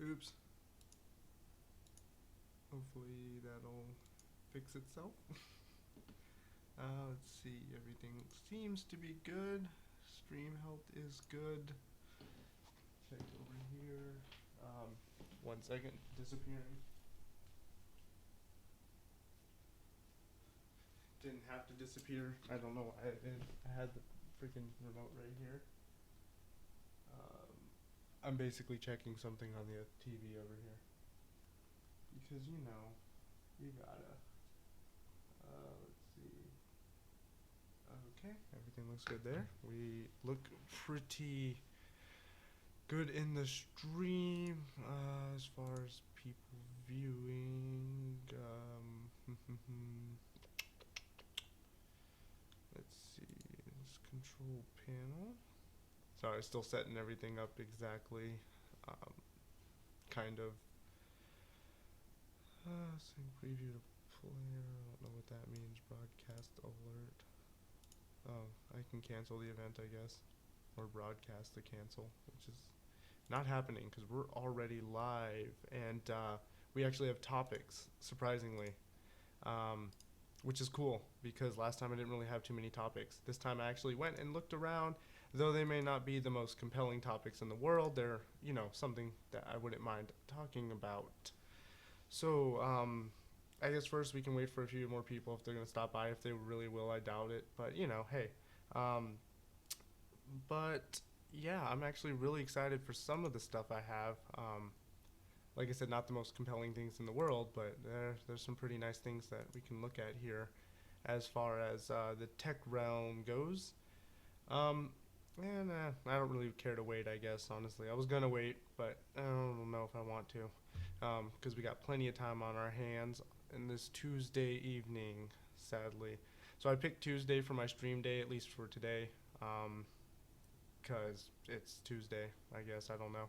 Oops. Hopefully that'll fix itself. Let's see. Everything seems to be good. Stream health is good. Check over here. 1 second. Disappearing. Didn't have to disappear. I don't know why I did. I had the freaking remote right here. I'm basically checking something on the TV over here. Because, you gotta. Let's see. Okay, everything looks good there. We look pretty good in the stream as far as people viewing. Let's see. This control panel. Sorry, still setting everything up exactly. Kind of. Sync preview to player. I don't know what that means. Broadcast alert. Oh, I can cancel the event, I guess. Or broadcast to cancel, which is not happening because we're already live. And we actually have topics, surprisingly. Which is cool because last time I didn't really have too many topics. This time I actually went and looked around. Though they may not be the most compelling topics in the world, they're, something that I wouldn't mind talking about. So, I guess first we can wait for a few more people if they're going to stop by. If they really will, I doubt it. But, hey. But, yeah, I'm actually really excited for some of the stuff I have. Like I said, not the most compelling things in the world, but there's some pretty nice things that we can look at here as far as the tech realm goes. And I don't really care to wait, I guess, honestly. I was going to wait, but I don't know if I want to. Because we got plenty of time on our hands in this Tuesday evening, sadly. So I picked Tuesday for my stream day, at least for today. Because it's Tuesday, I guess. I don't know.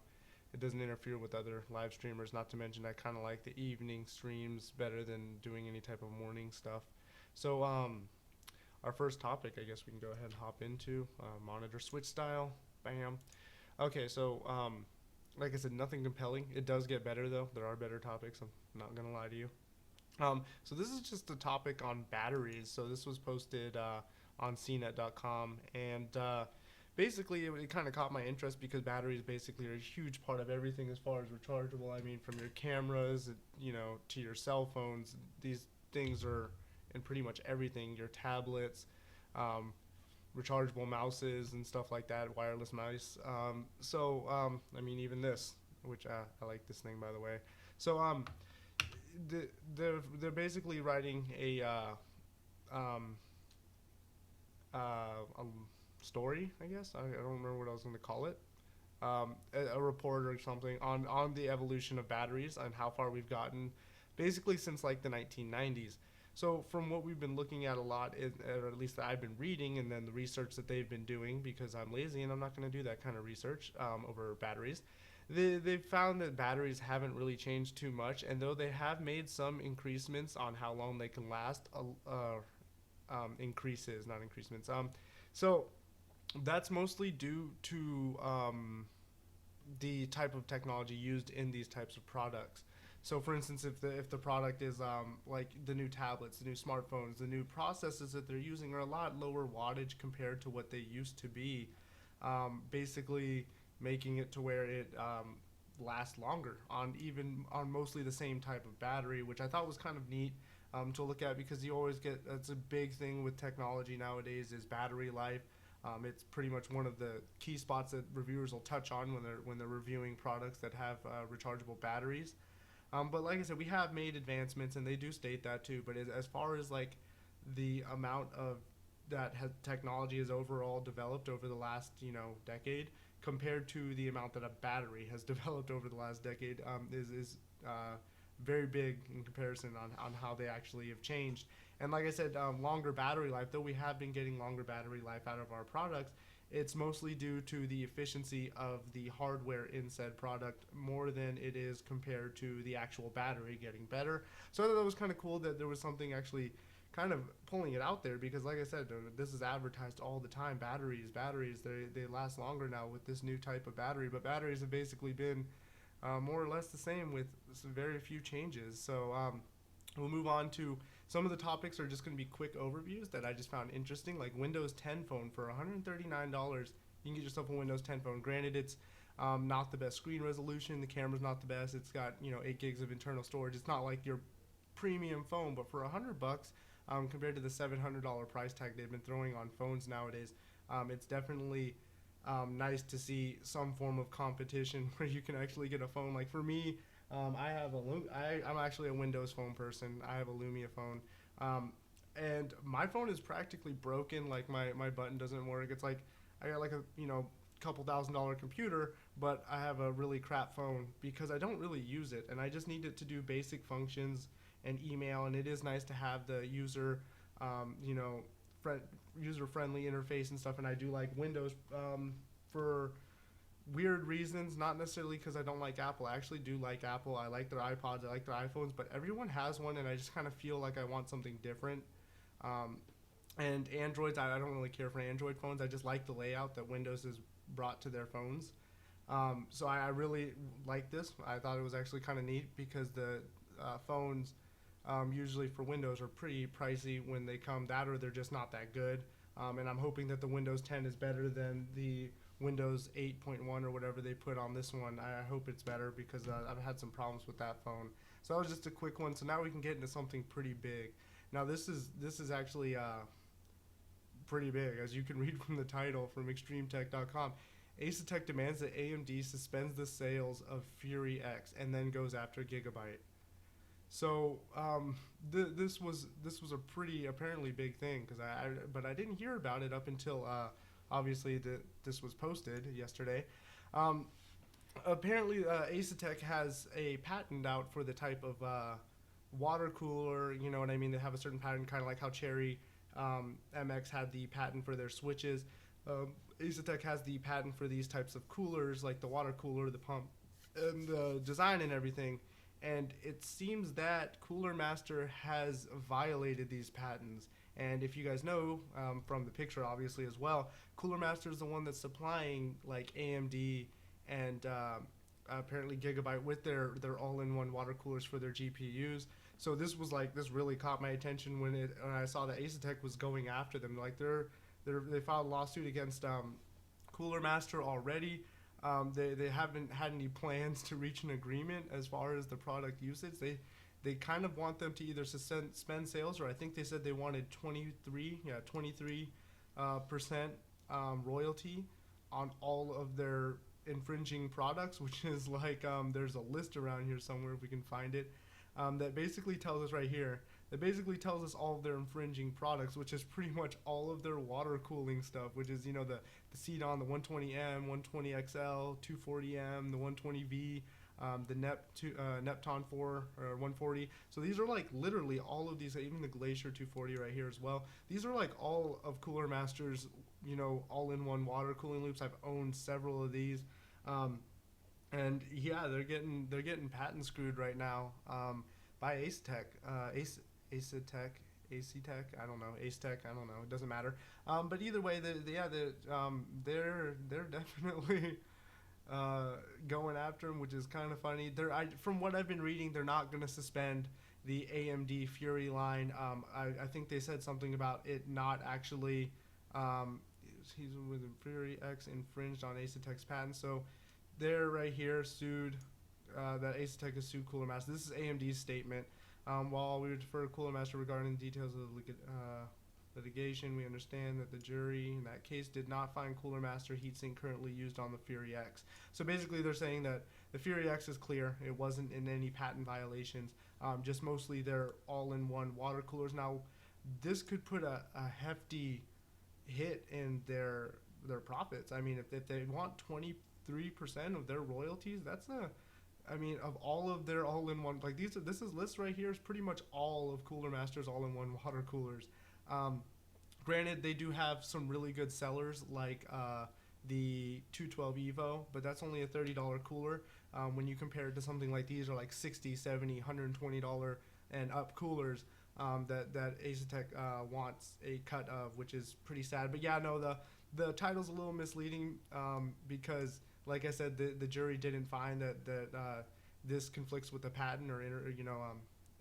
It doesn't interfere with other live streamers. Not to mention I kind of like the evening streams better than doing any type of morning stuff. So, our first topic, I guess we can go ahead and hop into monitor switch style. Bam. Okay, so like I said, nothing compelling. It does get better though. There are better topics. I'm not gonna lie to you. So this is just a topic on batteries. So this was posted on cnet.com, and basically it kind of caught my interest because batteries basically are a huge part of everything as far as rechargeable. I mean, from your cameras, to your cell phones. These things are in pretty much everything. Your tablets, rechargeable mouses and stuff like that, wireless mouse. I mean, even this, which I like this thing, by the way. So they're basically writing a story, I guess. I don't remember what I was going to call it. A report or something on the evolution of batteries and how far we've gotten, basically since like the 1990s. So from what we've been looking at a lot, or at least that I've been reading, and then the research that they've been doing, because I'm lazy and I'm not going to do that kind of research over batteries, they've found that batteries haven't really changed too much, and though they have made some increasements on how long they can last, increases, not increasements. So that's mostly due to the type of technology used in these types of products. So, for instance, if the product is like the new tablets, the new smartphones, the new processors that they're using are a lot lower wattage compared to what they used to be, basically making it to where it lasts longer on mostly the same type of battery, which I thought was kind of neat to look at because you always get that's a big thing with technology nowadays is battery life. It's pretty much one of the key spots that reviewers will touch on when they're reviewing products that have rechargeable batteries. But like I said, we have made advancements, and they do state that too. But as far as like the amount of that technology has overall developed over the last decade, compared to the amount that a battery has developed over the last decade, is very big in comparison on how they actually have changed. And like I said, longer battery life. Though we have been getting longer battery life out of our products, it's mostly due to the efficiency of the hardware in said product more than it is compared to the actual battery getting better. So I thought that was kind of cool that there was something actually kind of pulling it out there because, like I said, this is advertised all the time. Batteries, they last longer now with this new type of battery. But batteries have basically been more or less the same with some very few changes. So we'll move on to some of the topics are just going to be quick overviews that I just found interesting, like Windows 10 phone for $139. You can get yourself a Windows 10 phone. Granted, it's not the best screen resolution. The camera's not the best. It's got 8 gigs of internal storage. It's not like your premium phone, but for $100, compared to the $700 price tag they've been throwing on phones nowadays, it's definitely nice to see some form of competition where you can actually get a phone. Like for me, I'm actually a Windows phone person. I have a Lumia phone, and my phone is practically broken. Like my button doesn't work. It's like I got like a couple $1,000 computer, but I have a really crap phone because I don't really use it, and I just need it to do basic functions and email. And it is nice to have the um, you know, user friendly interface and stuff. And I do like Windows for weird reasons, not necessarily because I don't like Apple. I actually do like Apple. I like their iPods, I like their iPhones, but everyone has one, and I just kind of feel like I want something different. Um, and Androids, I don't really care for Android phones. I just like the layout that Windows has brought to their phones. So I really like this. I thought it was actually kind of neat because the phones usually for Windows are pretty pricey when they come that, or they're just not that good. And I'm hoping that the Windows 10 is better than the Windows 8.1 or whatever they put on this one. I hope it's better because I've had some problems with that phone. So that was just a quick one. So now we can get into something pretty big. Now this is actually pretty big, as you can read from the title from extremetech.com. Asetek demands that AMD suspends the sales of Fury X and then goes after Gigabyte. So this was a pretty apparently big thing because but I didn't hear about it up until obviously this was posted yesterday. Um, Apparently, Asetek has a patent out for the type of water cooler. You know what I mean? They have a certain patent, kind of like how Cherry MX had the patent for their switches. Asetek has the patent for these types of coolers, like the water cooler, the pump, and the design and everything. And it seems that Cooler Master has violated these patents. And if you guys know from the picture, obviously as well, Cooler Master is the one that's supplying like AMD and apparently Gigabyte with their all-in-one water coolers for their GPUs. So this really caught my attention when I saw that Asetek was going after them. Like they filed a lawsuit against Cooler Master already. They haven't had any plans to reach an agreement as far as the product usage. They kind of want them to either suspend sales, or I think they said they wanted 23 percent royalty on all of their infringing products, which is like there's a list around here somewhere if we can find it, that basically tells us right here. That basically tells us all of their infringing products, which is pretty much all of their water cooling stuff, which is the Ceton, the 120M, 120XL, 240M, the 120V, the Neptune 4 or 140. So these are like literally all of these, even the Glacier 240 right here as well. These are like all of Cooler Master's, all-in-one water cooling loops. I've owned several of these, and yeah, they're getting patent screwed right now by Asetek. Acetech, I don't know, Acetech, I don't know, it doesn't matter. But either way, they're definitely going after him, which is kind of funny. From what I've been reading, they're not going to suspend the AMD Fury line. I think they said something about it not actually. He's with Fury X infringed on Asetek's patent, so they're right here sued. That Asetek has sued Cooler Master. This is AMD's statement. While we defer to Cooler Master regarding the details of the litigation, we understand that the jury in that case did not find Cooler Master heatsink currently used on the Fury X. So basically they're saying that the Fury X is clear. It wasn't in any patent violations. Just mostly they're all-in-one water coolers. Now, this could put a hefty hit in their profits. I mean, if they want 23% of their royalties, of all of their all-in-one, like this list right here is pretty much all of Cooler Master's all-in-one water coolers. Granted, they do have some really good sellers like the 212 Evo, but that's only a $30 cooler. When you compare it to something like these are like $60, $70, $120 and up coolers that Asetek wants a cut of, which is pretty sad. But yeah, no, the title's a little misleading because like I said, the jury didn't find that this conflicts with the patent or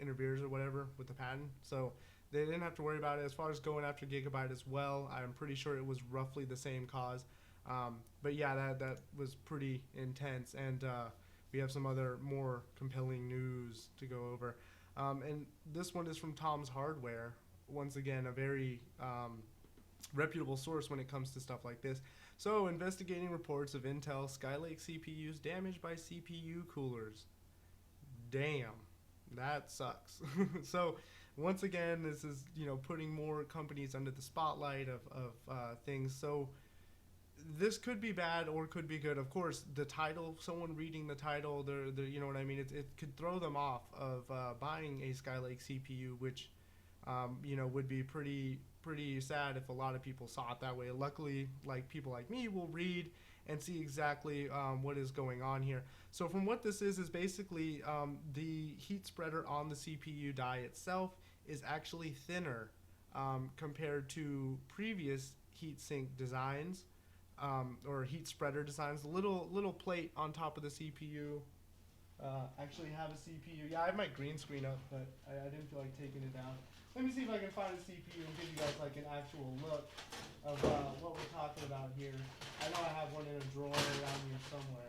interferes or whatever with the patent. So they didn't have to worry about it. As far as going after Gigabyte as well, I'm pretty sure it was roughly the same cause. But yeah, that was pretty intense, and we have some other more compelling news to go over. And this one is from Tom's Hardware. Once again, a very reputable source when it comes to stuff like this. So, investigating reports of Intel Skylake CPUs damaged by CPU coolers. Damn, that sucks. So, once again, this is putting more companies under the spotlight of things. So, this could be bad or could be good. Of course, the title, someone reading the title, they're you know what I mean. It could throw them off of buying a Skylake CPU, which would be pretty sad if a lot of people saw it that way. Luckily, like people like me will read and see exactly what is going on here. So from what this is basically the heat spreader on the CPU die itself is actually thinner compared to previous heatsink designs or heat spreader designs. The little plate on top of the CPU actually have a CPU. Yeah, I have my green screen up, but I didn't feel like taking it down. Let me see if I can find a CPU and give you guys like an actual look of what we're talking about here. I know I have one in a drawer around here somewhere.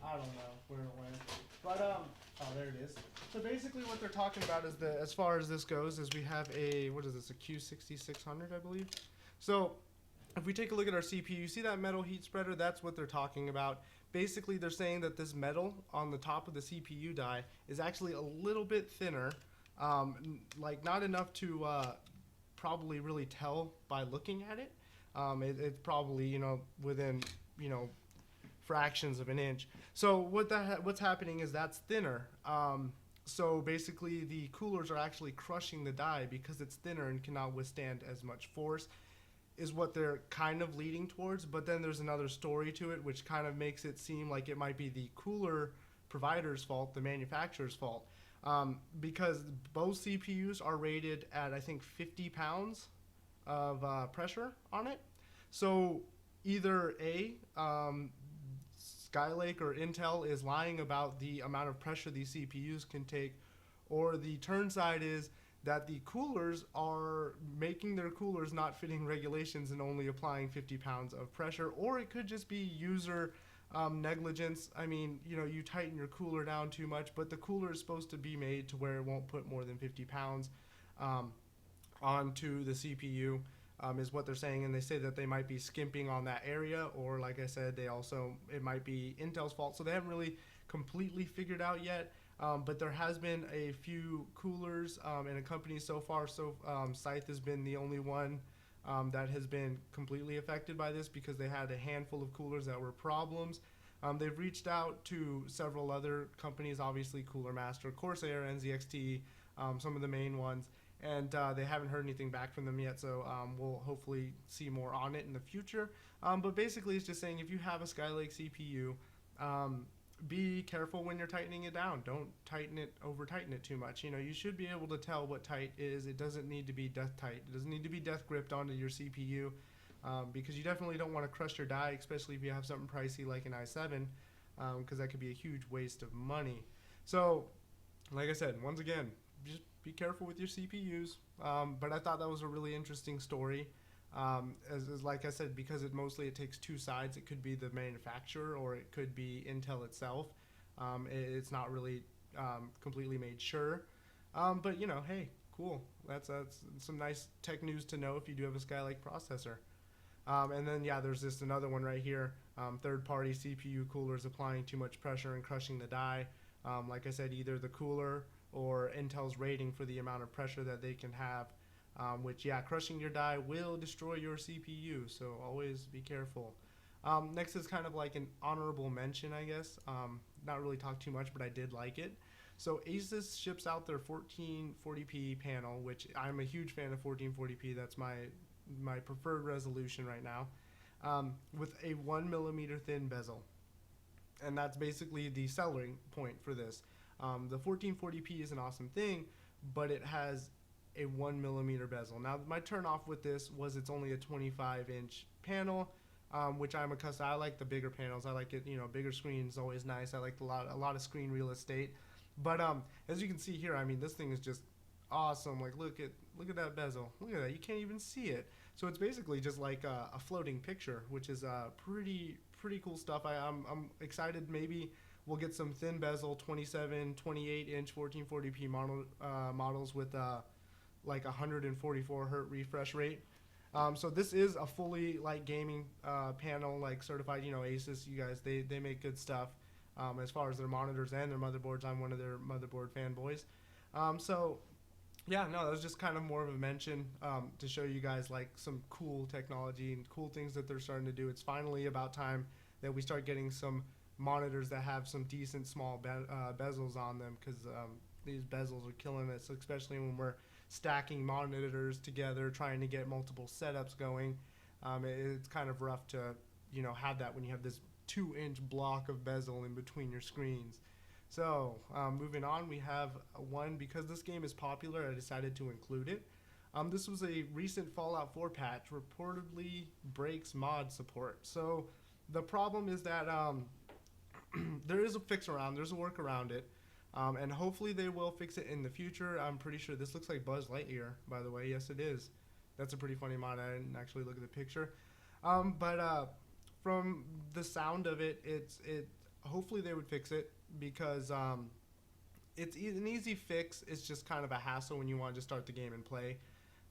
I don't know where it went. But oh, there it is. So basically what they're talking about is that as far as this goes is we have a, what is this, a Q6600, I believe. So if we take a look at our CPU, you see that metal heat spreader? That's what they're talking about. Basically, they're saying that this metal on the top of the CPU die is actually a little bit thinner, like not enough to probably really tell by looking at it. It's probably within fractions of an inch. So what's happening is that's thinner. So basically, the coolers are actually crushing the die because it's thinner and cannot withstand as much force, is what they're kind of leading towards. But then there's another story to it, which kind of makes it seem like it might be the cooler provider's fault, the manufacturer's fault, because both CPUs are rated at, I think, 50 pounds of pressure on it. So either Skylake or Intel is lying about the amount of pressure these CPUs can take, or the turn side is that the coolers are making their coolers not fitting regulations and only applying 50 pounds of pressure, or it could just be user negligence. I mean, you tighten your cooler down too much, but the cooler is supposed to be made to where it won't put more than 50 pounds onto the CPU, is what they're saying. And they say that they might be skimping on that area, or like I said, it might be Intel's fault. So they haven't really completely figured out yet. But there has been a few coolers in a company so far. So Scythe has been the only one that has been completely affected by this, because they had a handful of coolers that were problems. They've reached out to several other companies, obviously coolermaster, Corsair, NZXT, some of the main ones, and they haven't heard anything back from them yet. So we'll hopefully see more on it in the future. But basically, it's just saying if you have a Skylake CPU, be careful when you're tightening it down. Don't over tighten it too much. You should be able to tell what tight is. It doesn't need to be death tight. It doesn't need to be death gripped onto your CPU, because you definitely don't want to crush your die, especially if you have something pricey like an i7, because that could be a huge waste of money. So, like I said, once again, just be careful with your CPUs. But I thought that was a really interesting story. As like I said, because it takes two sides. It could be the manufacturer or it could be Intel itself. It's not really completely made sure. But hey, cool. That's some nice tech news to know if you do have a Skylake processor. And then there's another one right here. Third-party CPU coolers applying too much pressure and crushing the die. Like I said, either the cooler or Intel's rating for the amount of pressure that they can have. Which, crushing your die will destroy your CPU, so always be careful. Next is kind of like an honorable mention, I guess. Not really talk too much, but I did like it. So Asus ships out their 1440p panel, which I'm a huge fan of 1440p. That's my preferred resolution right now, with a 1mm thin bezel. And that's basically the selling point for this. The 1440p is an awesome thing, but it has a 1mm bezel. Now, my turn off with this was it's only a 25-inch panel. which I'm accustomed. I like the bigger panels. I like it, bigger screen is always nice. I like a lot of screen real estate. But as you can see here, I mean, this thing is just awesome. Like, look at that bezel. Look at that. You can't even see it. So it's basically just like a floating picture, which is pretty cool stuff. I'm excited. Maybe we'll get some thin bezel 27, 28 inch 1440p models with like 144 hertz refresh rate. So this is a fully like gaming panel, like certified, Asus. You guys, they make good stuff as far as their monitors and their motherboards. I'm one of their motherboard fanboys. So yeah, no, that was just kind of more of a mention to show you guys like some cool technology and cool things that they're starting to do. It's finally about time that we start getting some monitors that have some decent small bezels on them, because these bezels are killing us, especially when we're stacking monitors together, trying to get multiple setups going. It's kind of rough to have that when you have this 2-inch block of bezel in between your screens. So moving on, we have one, because this game is popular, I decided to include it. This was a recent Fallout 4 patch, reportedly breaks mod support. So the problem is that there is a fix around, there's a work around it, and hopefully they will fix it in the future. I'm pretty sure this looks like Buzz Lightyear, by the way. Yes, it is. That's a pretty funny mod. I didn't actually look at the picture. But from the sound of it, hopefully they would fix it, because it's an easy fix. It's just kind of a hassle when you want to just start the game and play.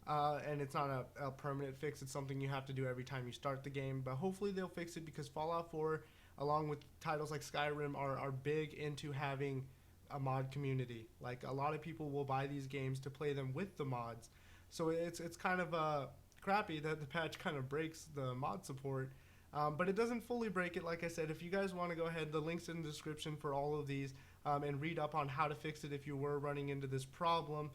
And it's not a permanent fix. It's something you have to do every time you start the game. But hopefully they'll fix it, because Fallout 4, along with titles like Skyrim, are big into having a mod community. Like, a lot of people will buy these games to play them with the mods. So it's kind of crappy that the patch kind of breaks the mod support. But it doesn't fully break it. Like I said, if you guys want to go ahead, the link's in the description for all of these, and read up on how to fix it if you were running into this problem.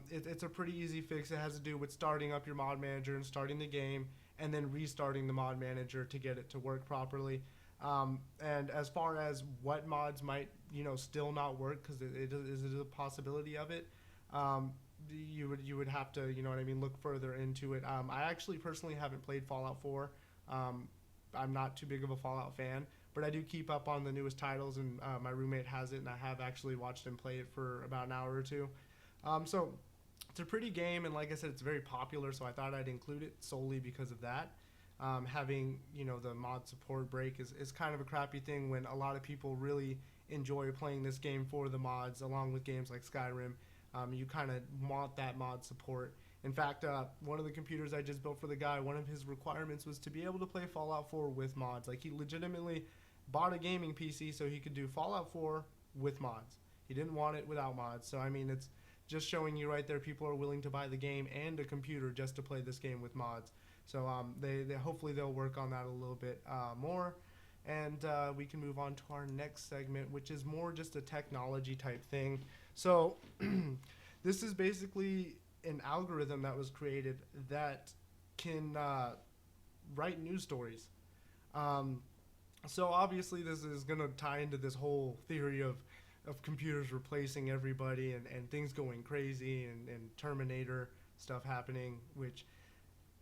It's a pretty easy fix. It has to do with starting up your mod manager and starting the game, and then restarting the mod manager to get it to work properly. And as far as what mods might still not work, because it is a possibility of it, you would have to look further into it. I actually personally haven't played Fallout 4. I'm not too big of a Fallout fan, but I do keep up on the newest titles, and my roommate has it, and I have actually watched him play it for about an hour or two. So it's a pretty game, and like I said, it's very popular, so I thought I'd include it solely because of that. Having the mod support break is kind of a crappy thing when a lot of people really enjoy playing this game for the mods, along with games like Skyrim. You kind of want that mod support. In fact, one of the computers I just built for the guy, one of his requirements was to be able to play Fallout 4 with mods. Like, he legitimately bought a gaming PC so he could do Fallout 4 with mods. He didn't want it without mods. So, I mean, it's just showing you right there, people are willing to buy the game and a computer just to play this game with mods. So they hopefully they'll work on that a little bit more. And we can move on to our next segment, which is more just a technology type thing. So this is basically an algorithm that was created that can write news stories. So obviously this is going to tie into this whole theory of computers replacing everybody, and things going crazy, and Terminator stuff happening, which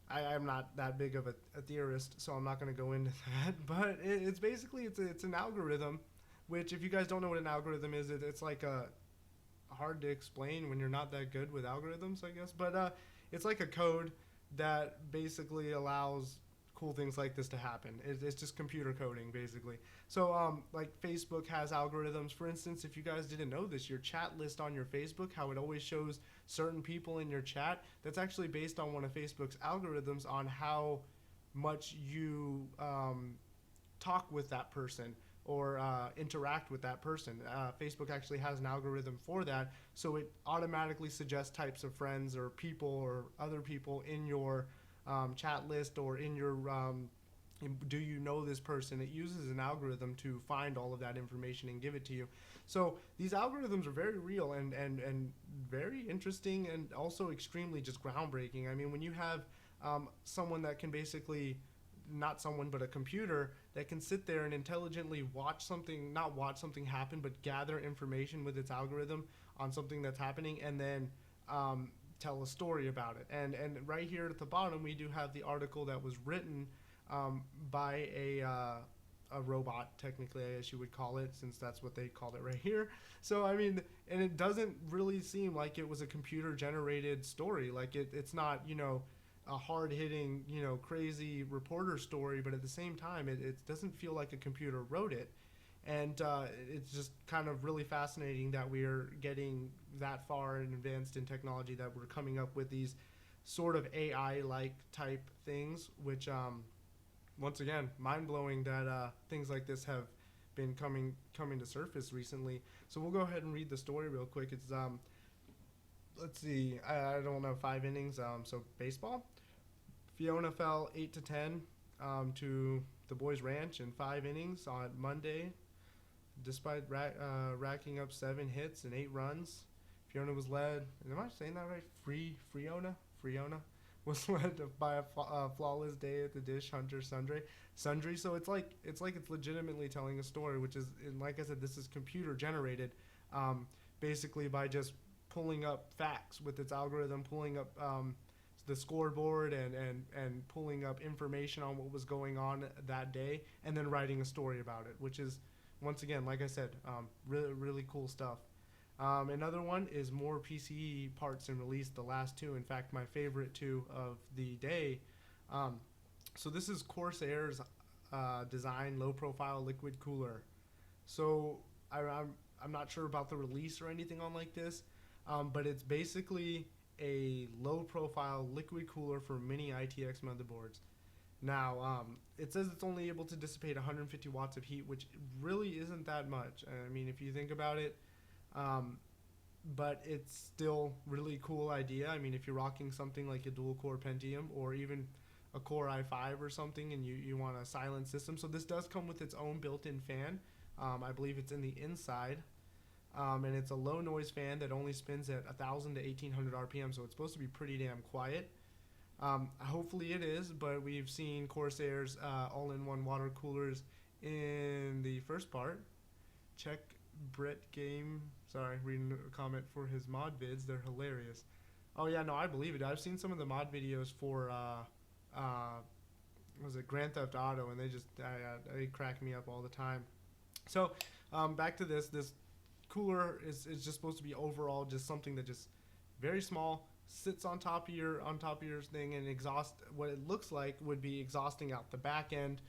I'm not that big of a theorist, so I'm not going to go into that. But it's basically, it's an algorithm, which, if you guys don't know what an algorithm is, it's like a hard to explain when you're not that good with algorithms, I guess. But it's like a code that basically allows cool things like this to happen. It's just computer coding, basically. So like Facebook has algorithms. For instance, if you guys didn't know this, your chat list on your Facebook, how it always shows certain people in your chat, that's actually based on one of Facebook's algorithms on how much you talk with that person or interact with that person. Facebook actually has an algorithm for that, so it automatically suggests types of friends or people or other people in your chat list, or in your do you know this person. It uses an algorithm to find all of that information and give it to you. So these algorithms are very real and very interesting, and also extremely just groundbreaking. I mean, when you have someone that can basically, not someone but a computer that can sit there and intelligently not watch something happen, but gather information with its algorithm on something that's happening, and then tell a story about it. And right here at the bottom, we do have the article that was written by a robot, technically, I guess you would call it, since that's what they called it right here. So, I mean, and it doesn't really seem like it was a computer generated story. Like, it's not, a hard hitting, crazy reporter story, but at the same time, it doesn't feel like a computer wrote it. And it's just kind of really fascinating that we're getting that far and advanced in technology that we're coming up with these sort of AI like type things, which once again, mind blowing that things like this have been coming to surface recently. So we'll go ahead and read the story real quick. It's let's see, I don't know, 5 innings. So baseball. Fiona fell 8-10 to the boys' ranch in 5 innings on Monday, despite racking up 7 hits and 8 runs. Fiona was led. Am I saying that right? Fiona was led by a flawless day at the dish hunter sundry. So it's like it's legitimately telling a story, which is, and like I said, this is computer generated, basically by just pulling up facts with its algorithm, pulling up the scoreboard and pulling up information on what was going on that day, and then writing a story about it, which is, once again, like I said, really, really cool stuff. Another one is more PCE parts and released, the last two. In fact, my favorite two of the day. So this is Corsair's design low profile liquid cooler. So I'm not sure about the release or anything on like this, but it's basically a low profile liquid cooler for mini ITX motherboards. Now, it says it's only able to dissipate 150 watts of heat, which really isn't that much. I mean, if you think about it, but it's still really cool idea. I mean, if you're rocking something like a dual core Pentium or even a Core i5 or something, and you want a silent system. So this does come with its own built-in fan. I believe it's in the inside. And it's a low noise fan that only spins at 1,000 to 1,800 RPM, so it's supposed to be pretty damn quiet. Hopefully it is, but we've seen Corsair's all-in-one water coolers in the first part. Check Brett Game. Sorry, reading a comment for his mod vids. They're hilarious. Oh yeah, no, I believe it. I've seen some of the mod videos for was it Grand Theft Auto, and they crack me up all the time. So back to this cooler is just supposed to be overall just something that just very small, sits on top of your thing, and exhaust what it looks like would be exhausting out the back end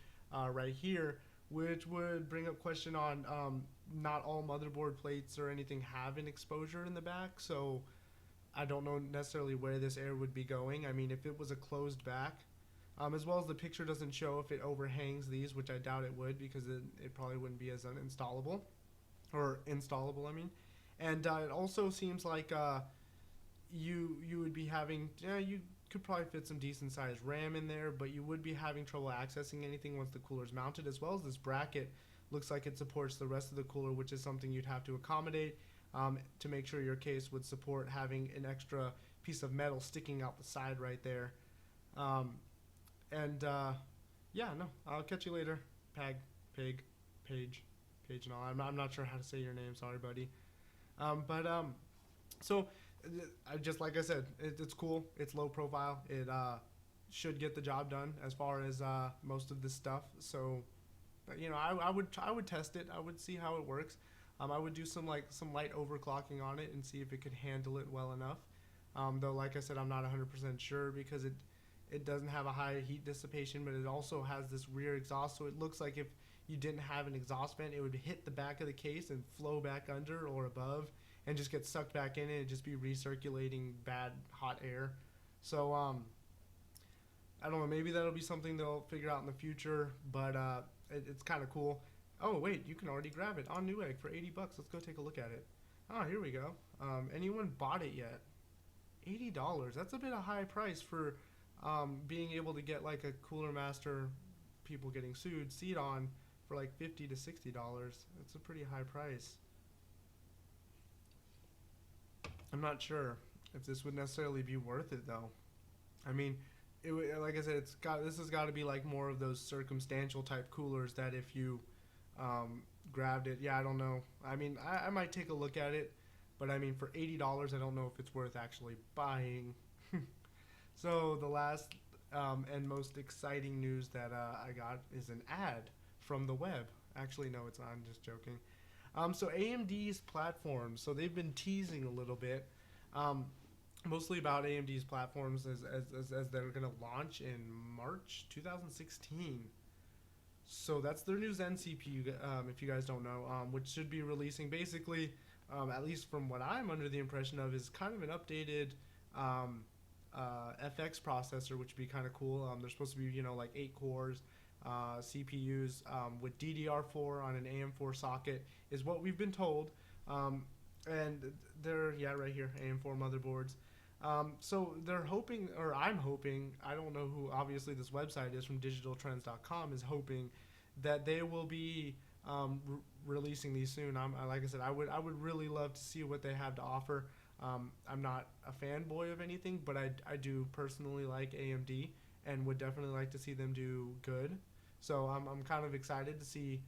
right here, which would bring up question on not all motherboard plates or anything have an exposure in the back. So I don't know necessarily where this air would be going. I mean, if it was a closed back, as well as the picture doesn't show if it overhangs these, which I doubt it would, because it probably wouldn't be as uninstallable. Or installable, I mean. And it also seems like you would be having, you could probably fit some decent sized RAM in there, but you would be having trouble accessing anything once the cooler's mounted, as well as this bracket looks like it supports the rest of the cooler, which is something you'd have to accommodate to make sure your case would support having an extra piece of metal sticking out the side right there. Yeah, no, I'll catch you later. Page, and all. I'm not sure how to say your name. Sorry, buddy. So, just like I said, it's cool. It's low profile. It should get the job done as far as most of this stuff. So, I would test it. I would see how it works. I would do some light overclocking on it and see if it could handle it well enough. Though, like I said, I'm not 100% sure because it doesn't have a high heat dissipation, but it also has this rear exhaust. So it looks like if you didn't have an exhaust vent, it would hit the back of the case and flow back under or above and just get sucked back in, and it'd just be recirculating bad hot air. So I don't know, maybe that'll be something they'll figure out in the future, but it's kind of cool. Oh wait, you can already grab it on Newegg for $80. Let's go take a look at it. Oh, here we go. Anyone bought it yet? $80. That's a bit of a high price for being able to get like a coolermaster, people getting sued, seat on for like $50 to $60. That's a pretty high price. I'm not sure if this would necessarily be worth it though. I mean, like I said, this has got to be like more of those circumstantial type coolers that if you grabbed it, I don't know. I mean, I might take a look at it, but I mean, for $80, I don't know if it's worth actually buying. So the last And most exciting news that I got is an ad from the web. Actually, no, it's not. I'm just joking. So AMD's platforms. So they've been teasing a little bit, um, mostly about AMD's platforms as they're going to launch in March 2016. So that's their new Zen CPU, if you guys don't know, which should be releasing basically, at least from what I'm under the impression of, is kind of an updated um, FX processor, which would be kind of cool. They're supposed to be, like 8 cores, CPUs with DDR4 on an AM4 socket, is what we've been told. And they're, yeah, right here, AM4 motherboards. So they're hoping, or I'm hoping, I don't know who obviously this website is from digitaltrends.com, is hoping that they will be releasing these soon. Like I said, I would really love to see what they have to offer. I'm not a fanboy of anything, but I do personally like AMD and would definitely like to see them do good. So I'm kind of excited to see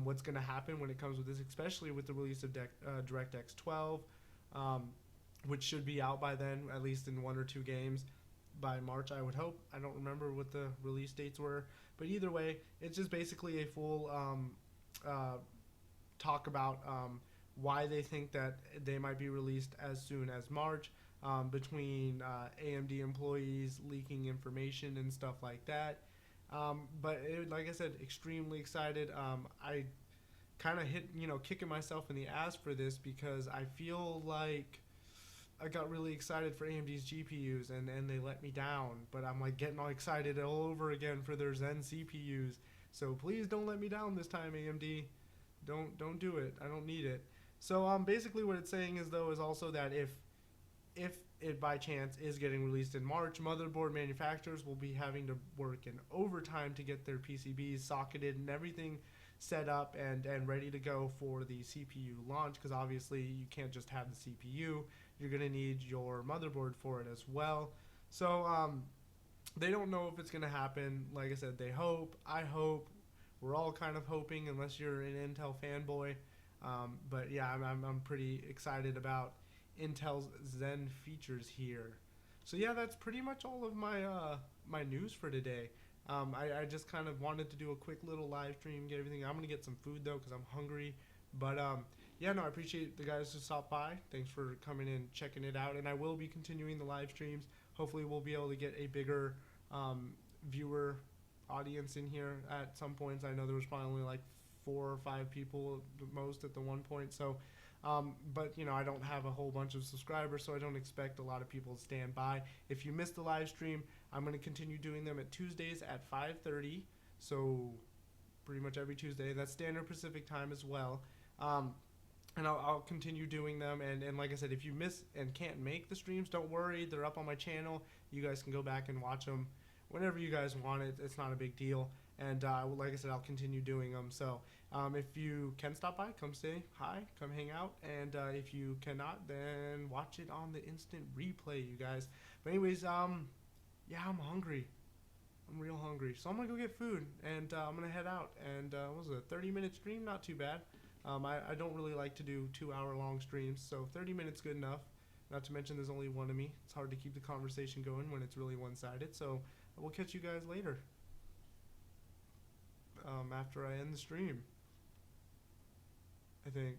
what's going to happen when it comes with this, especially with the release of DirectX 12, which should be out by then, at least in 1 or 2 games by March, I would hope. I don't remember what the release dates were, but either way, it's just basically a full talk about why they think that they might be released as soon as March, between AMD employees leaking information and stuff like that. But like I said, extremely excited. I kind of kicking myself in the ass for this because I feel like I got really excited for AMD's GPUs and they let me down. But I'm like getting all excited all over again for their Zen CPUs. So please don't let me down this time, AMD. Don't do it. I don't need it. So basically what it's saying is though is also that if it by chance is getting released in March, motherboard manufacturers will be having to work in overtime to get their PCBs socketed and everything set up and ready to go for the CPU launch, because obviously you can't just have the CPU. You're going to need your motherboard for it as well. So they don't know if it's going to happen. Like I said, they hope. I hope. We're all kind of hoping, unless you're an Intel fanboy. But yeah, I'm pretty excited about Intel's Zen features here. So yeah, that's pretty much all of my my news for today. I just kind of wanted to do a quick little live stream, get everything. I'm gonna get some food though because I'm hungry. But yeah, no, I appreciate the guys who stopped by. Thanks for coming in, checking it out, and I will be continuing the live streams. Hopefully, we'll be able to get a bigger viewer audience in here at some points. I know there was probably only like 4 or 5 people at most at the one point. So. But I don't have a whole bunch of subscribers, so I don't expect a lot of people to stand by. If you missed the live stream, I'm going to continue doing them at Tuesdays at 5:30, so pretty much every Tuesday. That's standard Pacific time as well. And I'll continue doing them. And like I said, if you miss and can't make the streams, don't worry. They're up on my channel. You guys can go back and watch them whenever you guys want it. It's not a big deal. And like I said, I'll continue doing them. So if you can stop by, come say hi, come hang out. And if you cannot, then watch it on the instant replay, you guys. But anyways, yeah, I'm hungry. I'm real hungry. So I'm going to go get food. And I'm going to head out. And what was it, a 30-minute stream? Not too bad. I don't really like to do 2-hour-long streams. So 30 minutes good enough. Not to mention there's only one of me. It's hard to keep the conversation going when it's really one-sided. So we'll catch you guys later. After I end the stream, I think.